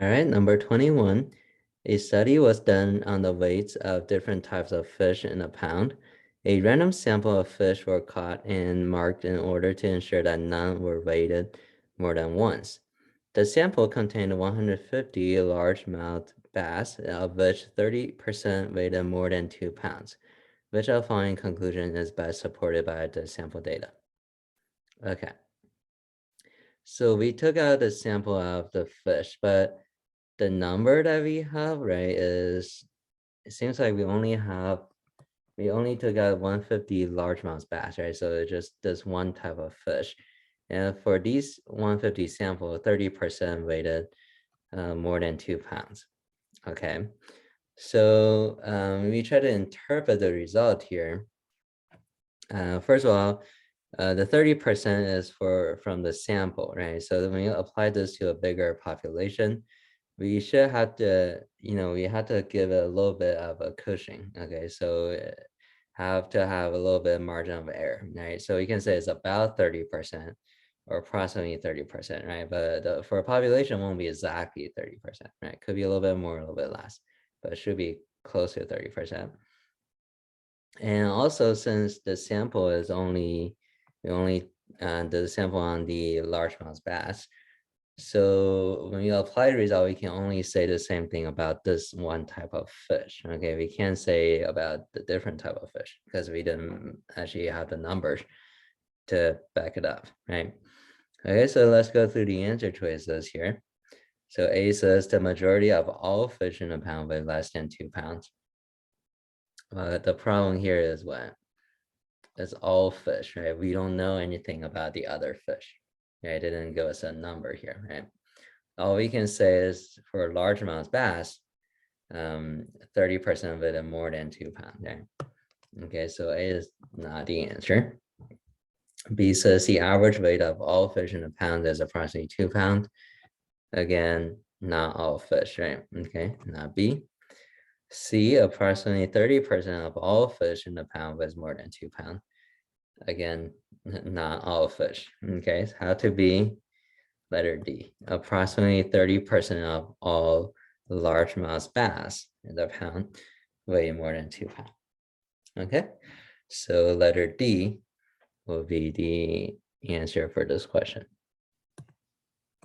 All right, number 21. A study was done on the weights of different types of fish in a pound. A random sample of fish were caught and marked in order to ensure that none were weighted more than once. The sample contained 150 largemouth bass, of which 30% weighed more than 2 pounds. Which of the following conclusion is best supported by the sample data? Okay, so we took out the sample of the fish, but the number that we have, right, is it seems like we only took out 150 largemouth bass, right? So it just this one type of fish. And for these 150 sample, 30% weighted more than 2 pounds. Okay. So we try to interpret the result here. First of all, the 30% is from the sample, right? So when you apply this to a bigger population, we should have to, we have to give it a little bit of a cushion. Okay, so have to have a little bit of margin of error, right? So you can say it's about 30% or approximately 30%, right? But for a population, it won't be exactly 30%, right? Could be a little bit more, a little bit less, but it should be close to 30%. And also, since the sample is we only did the sample on the largemouth bass, so when you apply the result, we can only say the same thing about this one type of fish. Okay, we can't say about the different type of fish because we didn't actually have the numbers to back it up, right? Okay, so let's go through the answer choices here. So A says the majority of all fish in a pound weigh less than 2 pounds. The problem here is what? It's all fish, right? We don't know anything about the other fish. Right? It didn't give us a number here, right? All we can say is for largemouth bass, 30% of it are more than 2 pounds, right? Okay, so A is not the answer. B says the average weight of all fish in a pound is approximately 2 pounds. Again, not all fish, right? Okay, not B. C, approximately 30% of all fish in a pound weighs more than 2 pounds. Again, not all fish. Okay, so how to be letter D. Approximately 30% of all largemouth bass in the pound weigh more than 2 pounds. Okay, so letter D will be the answer for this question.